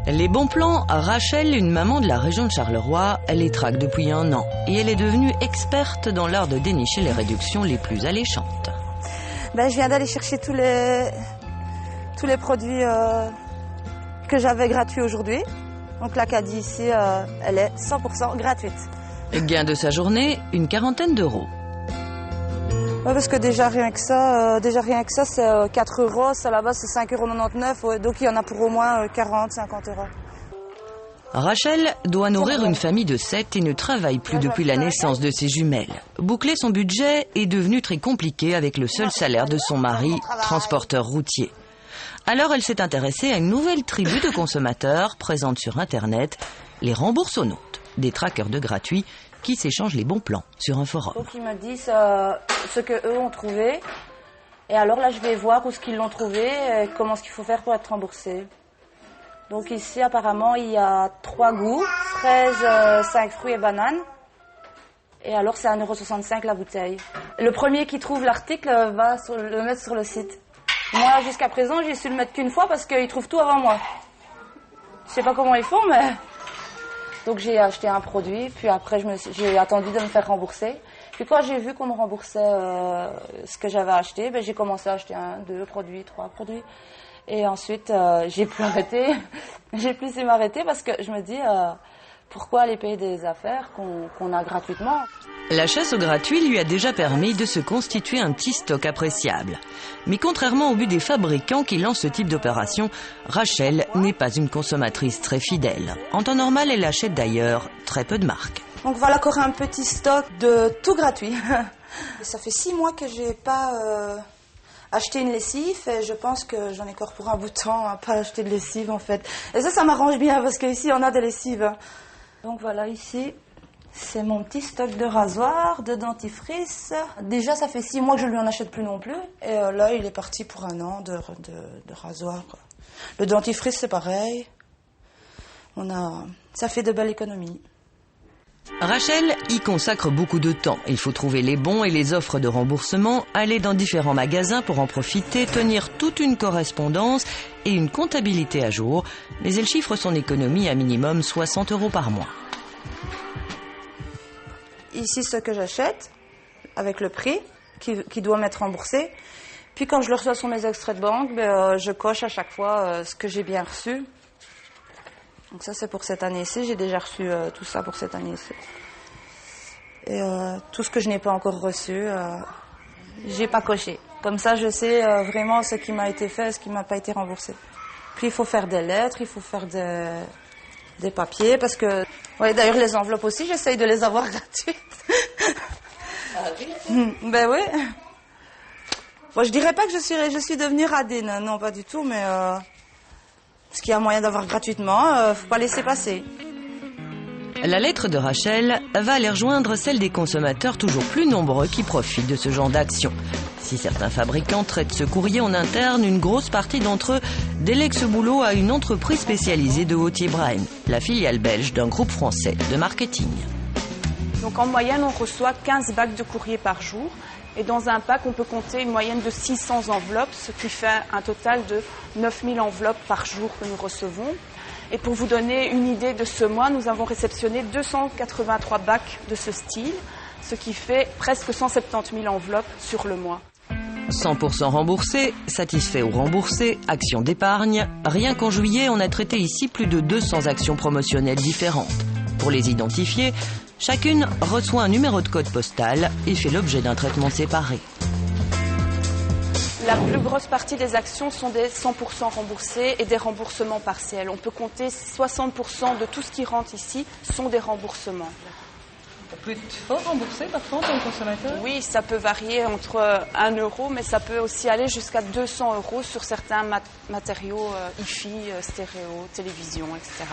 Les bons plans, Rachel, une maman de la région de Charleroi, elle les traque depuis 1 an et elle est devenue experte dans l'art de dénicher les réductions les plus alléchantes. Je viens d'aller chercher tous les produits que j'avais gratuits aujourd'hui. Donc la caddie ici, elle est 100% gratuite. Gain de sa journée, une 40aine d'euros. Ouais, parce que déjà rien que ça, c'est 4 euros, ça là-bas c'est 5,99 €, ouais, donc il y en a pour au moins 40, 50 euros. Rachel doit nourrir une famille de 7 et ne travaille plus depuis la naissance de ses jumelles. Boucler son budget est devenu très compliqué avec le seul salaire de son mari, transporteur routier. Alors elle s'est intéressée à une nouvelle tribu de consommateurs présente sur Internet, les remboursonautes, des traqueurs de gratuits qui s'échangent les bons plans sur un forum. Donc ils me disent ce qu'eux ont trouvé. Et alors là, je vais voir où ce qu'ils l'ont trouvé et comment ce qu'il faut faire pour être remboursé. Donc ici, apparemment, il y a 3 goûts, fraises, 5 fruits et bananes. Et alors, c'est 1,65 € la bouteille. Le premier qui trouve l'article va le mettre sur le site. Moi, jusqu'à présent, j'ai su le mettre qu'une fois parce qu'ils trouvent tout avant moi. Je sais pas comment ils font, mais... Donc j'ai acheté un produit, puis après j'ai attendu de me faire rembourser. Puis quand j'ai vu qu'on me remboursait ce que j'avais acheté, j'ai commencé à acheter 1, 2 produits, 3 produits. Et ensuite, j'ai plus arrêté. J'ai plus su m'arrêter parce que je me dis, pourquoi aller payer des affaires qu'on a gratuitement ? La chasse au gratuit lui a déjà permis de se constituer un petit stock appréciable. Mais contrairement au but des fabricants qui lancent ce type d'opération, Rachel n'est pas une consommatrice très fidèle. En temps normal, elle achète d'ailleurs très peu de marques. Donc voilà encore un petit stock de tout gratuit. Ça fait 6 mois que j'ai pas acheté une lessive et je pense que j'en ai encore pour un bout de temps à pas acheter de lessive en fait. Et ça m'arrange bien parce qu'ici on a des lessives. Donc voilà, ici, c'est mon petit stock de rasoir, de dentifrice. Déjà, ça fait 6 mois que je lui en achète plus non plus. Et là, il est parti pour 1 an de rasoir. Quoi. Le dentifrice, c'est pareil. Ça fait de belles économies. Rachel y consacre beaucoup de temps. Il faut trouver les bons et les offres de remboursement, aller dans différents magasins pour en profiter, tenir toute une correspondance et une comptabilité à jour. Mais elle chiffre son économie à minimum 60 € par mois. Ici, ce que j'achète, avec le prix qui doit m'être remboursé. Puis quand je le reçois sur mes extraits de banque, je coche à chaque fois ce que j'ai bien reçu. Donc ça, c'est pour cette année-ci. J'ai déjà reçu tout ça pour cette année-ci. Et tout ce que je n'ai pas encore reçu, j'ai pas coché. Comme ça, je sais vraiment ce qui m'a été fait et ce qui m'a pas été remboursé. Puis il faut faire des lettres, il faut faire des papiers, parce que... Ouais, d'ailleurs, les enveloppes aussi, j'essaye de les avoir gratuites. Ah oui? Ben oui. Bon, je dirais pas que je suis devenue radine, non, pas du tout, mais... Ce qu'il y a moyen d'avoir gratuitement, faut pas laisser passer. La lettre de Rachel va aller rejoindre celle des consommateurs toujours plus nombreux qui profitent de ce genre d'action. Si certains fabricants traitent ce courrier en interne, une grosse partie d'entre eux délègue ce boulot à une entreprise spécialisée de Hautier-Braine, la filiale belge d'un groupe français de marketing. Donc en moyenne, on reçoit 15 bacs de courrier par jour. Et dans un pack, on peut compter une moyenne de 600 enveloppes, ce qui fait un total de 9000 enveloppes par jour que nous recevons. Et pour vous donner une idée de ce mois, nous avons réceptionné 283 bacs de ce style, ce qui fait presque 170 000 enveloppes sur le mois. 100% remboursé, satisfait ou remboursé, action d'épargne. Rien qu'en juillet, on a traité ici plus de 200 actions promotionnelles différentes. Pour les identifier, chacune reçoit un numéro de code postal et fait l'objet d'un traitement séparé. La plus grosse partie des actions sont des 100% remboursés et des remboursements partiels. On peut compter 60% de tout ce qui rentre ici sont des remboursements. On peut être fort remboursé parfois en tant que consommateur ? Oui, ça peut varier entre 1 €, mais ça peut aussi aller jusqu'à 200 € sur certains matériaux hi-fi, stéréo, télévision, etc.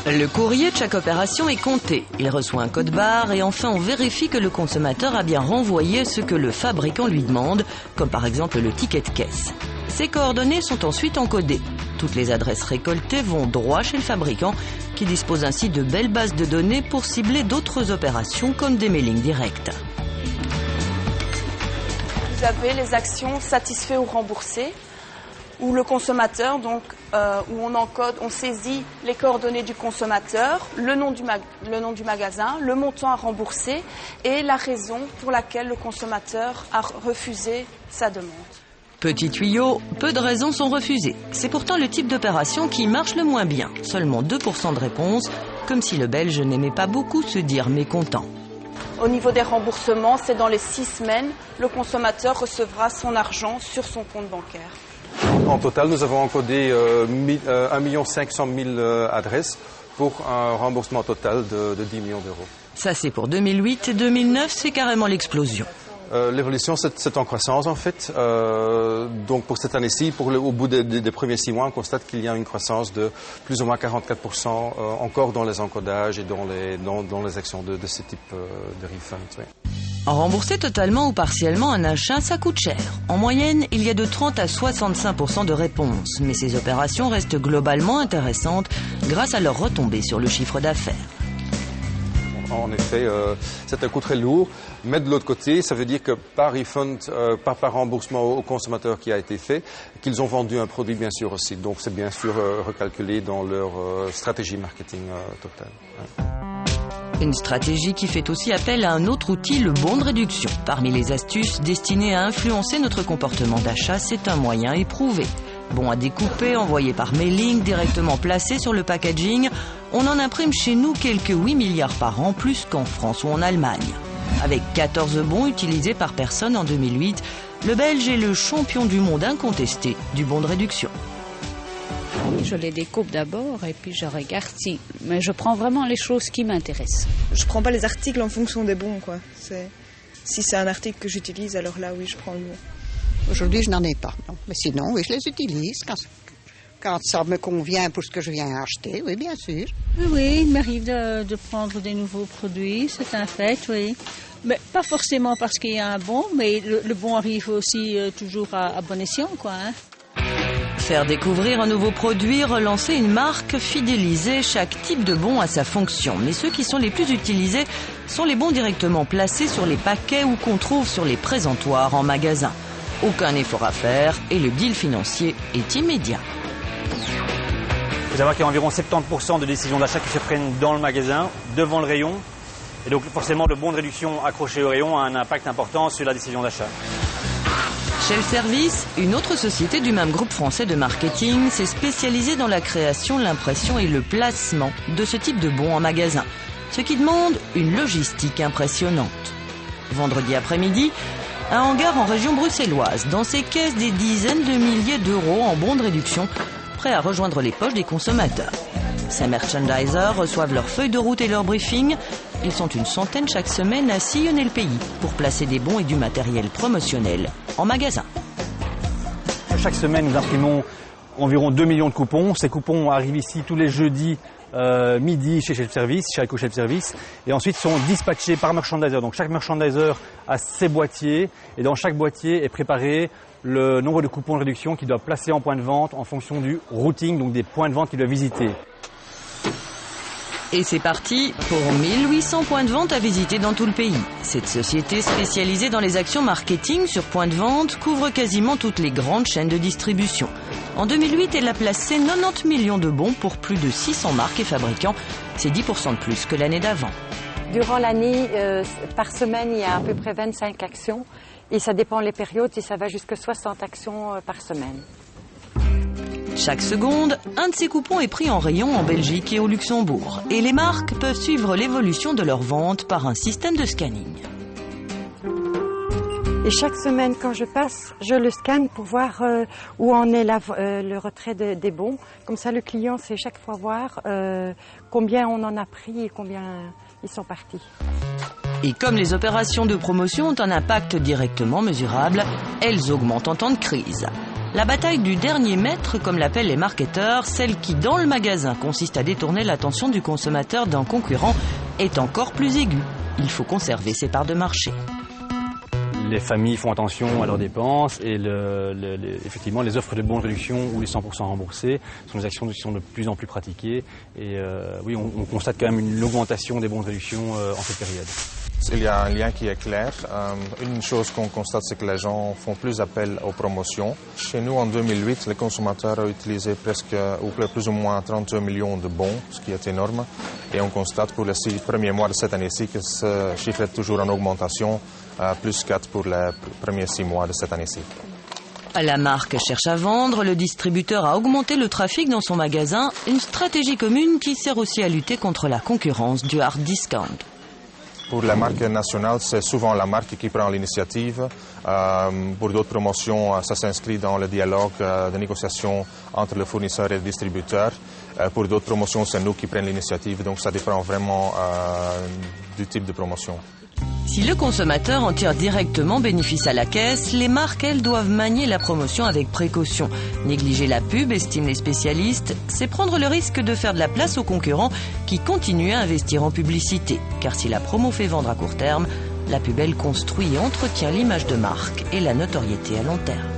Le courrier de chaque opération est compté. Il reçoit un code barre et enfin on vérifie que le consommateur a bien renvoyé ce que le fabricant lui demande, comme par exemple le ticket de caisse. Ces coordonnées sont ensuite encodées. Toutes les adresses récoltées vont droit chez le fabricant qui dispose ainsi de belles bases de données pour cibler d'autres opérations comme des mailings directs. Vous avez les actions satisfaites ou remboursées. où le consommateur, donc, où on encode, on saisit les coordonnées du consommateur, le nom du magasin, le montant à rembourser et la raison pour laquelle le consommateur a refusé sa demande. Petit tuyau, peu de raisons sont refusées. C'est pourtant le type d'opération qui marche le moins bien. Seulement 2% de réponses, comme si le Belge n'aimait pas beaucoup se dire mécontent. Au niveau des remboursements, c'est dans les 6 semaines, le consommateur recevra son argent sur son compte bancaire. En total, nous avons encodé 1 500 000 adresses pour un remboursement total de 10 millions d'euros. Ça c'est pour 2008 et 2009, c'est carrément l'explosion. L'évolution, c'est en croissance en fait. Donc pour cette année-ci, au bout des premiers 6 mois, on constate qu'il y a une croissance de plus ou moins 44% encore dans les encodages et dans les actions de ce type de refund. Oui. Rembourser totalement ou partiellement un achat, ça coûte cher. En moyenne, il y a de 30 à 65% de réponses. Mais ces opérations restent globalement intéressantes grâce à leur retombée sur le chiffre d'affaires. En effet, c'est un coût très lourd, mais de l'autre côté, ça veut dire que par refund, par remboursement au consommateur qui a été fait, qu'ils ont vendu un produit bien sûr aussi. Donc c'est bien sûr recalculé dans leur stratégie marketing totale. Ouais. Une stratégie qui fait aussi appel à un autre outil, le bon de réduction. Parmi les astuces destinées à influencer notre comportement d'achat, c'est un moyen éprouvé. Bon à découper, envoyé par mailing, directement placé sur le packaging, on en imprime chez nous quelques 8 milliards par an, plus qu'en France ou en Allemagne. Avec 14 bons utilisés par personne en 2008, le Belge est le champion du monde incontesté du bon de réduction. Je les découpe d'abord et puis je regarde si... Mais je prends vraiment les choses qui m'intéressent. Je prends pas les articles en fonction des bons, quoi. Si c'est un article que j'utilise, alors là, oui, je prends le bon. Aujourd'hui, je n'en ai pas, non. Mais sinon, oui, je les utilise quand ça me convient pour ce que je viens acheter, oui, bien sûr. Oui, il m'arrive de prendre des nouveaux produits, c'est un fait, oui. Mais pas forcément parce qu'il y a un bon, mais le bon arrive aussi toujours à bon escient, quoi. Hein. Faire découvrir un nouveau produit, relancer une marque, fidéliser, chaque type de bon a sa fonction. Mais ceux qui sont les plus utilisés sont les bons directement placés sur les paquets ou qu'on trouve sur les présentoirs en magasin. Aucun effort à faire et le deal financier est immédiat. Il faut savoir qu'il y a environ 70% de décisions d'achat qui se prennent dans le magasin, devant le rayon. Et donc forcément, le bon de réduction accroché au rayon a un impact important sur la décision d'achat. Shell Service, une autre société du même groupe français de marketing, s'est spécialisée dans la création, l'impression et le placement de ce type de bons en magasin, ce qui demande une logistique impressionnante. Vendredi après-midi, un hangar en région bruxelloise, dans ses caisses des dizaines de milliers d'euros en bons de réduction, prêts à rejoindre les poches des consommateurs. Ces merchandisers reçoivent leurs feuilles de route et leur briefing. Ils sont une centaine chaque semaine à sillonner le pays pour placer des bons et du matériel promotionnel en magasin. Chaque semaine, nous imprimons environ 2 millions de coupons. Ces coupons arrivent ici tous les jeudis midi chez Shell Service, chez Shell Service, et ensuite sont dispatchés par merchandiser. Donc chaque merchandiser a ses boîtiers, et dans chaque boîtier est préparé le nombre de coupons de réduction qu'il doit placer en point de vente en fonction du routing, donc des points de vente qu'il doit visiter. Et c'est parti pour 1800 points de vente à visiter dans tout le pays. Cette société spécialisée dans les actions marketing sur points de vente couvre quasiment toutes les grandes chaînes de distribution. En 2008, elle a placé 90 millions de bons pour plus de 600 marques et fabricants. C'est 10% de plus que l'année d'avant. Durant l'année, par semaine, il y a à peu près 25 actions. Et ça dépend les périodes et ça va jusqu'à 60 actions par semaine. Chaque seconde, un de ces coupons est pris en rayon en Belgique et au Luxembourg. Et les marques peuvent suivre l'évolution de leurs ventes par un système de scanning. Et chaque semaine, quand je passe, je le scanne pour voir où en est le retrait des bons. Comme ça, le client sait chaque fois voir combien on en a pris et combien ils sont partis. Et comme les opérations de promotion ont un impact directement mesurable, elles augmentent en temps de crise. La bataille du dernier mètre, comme l'appellent les marketeurs, celle qui, dans le magasin, consiste à détourner l'attention du consommateur d'un concurrent, est encore plus aiguë. Il faut conserver ses parts de marché. Les familles font attention à leurs dépenses et effectivement, les offres de bons de réduction ou les 100% remboursés sont des actions qui sont de plus en plus pratiquées. Et oui, on constate quand même une augmentation des bons de réduction en cette période. Il y a un lien qui est clair. Une chose qu'on constate, c'est que les gens font plus appel aux promotions. Chez nous, en 2008, les consommateurs ont utilisé presque, ou plus ou moins 32 millions de bons, ce qui est énorme. Et on constate pour les 6 premiers mois de cette année-ci que ce chiffre est toujours en augmentation, plus 4 pour les premiers 6 mois de cette année-ci. La marque cherche à vendre, le distributeur a augmenté le trafic dans son magasin, une stratégie commune qui sert aussi à lutter contre la concurrence du hard discount. Pour la marque nationale, c'est souvent la marque qui prend l'initiative. Pour d'autres promotions, ça s'inscrit dans le dialogue de négociation entre le fournisseur et le distributeur. Pour d'autres promotions, c'est nous qui prenons l'initiative, donc ça dépend vraiment du type de promotion. Si le consommateur en tire directement bénéfice à la caisse, les marques, elles, doivent manier la promotion avec précaution. Négliger la pub, estiment les spécialistes, c'est prendre le risque de faire de la place aux concurrents qui continuent à investir en publicité. Car si la promo fait vendre à court terme, la pub, elle construit et entretient l'image de marque et la notoriété à long terme.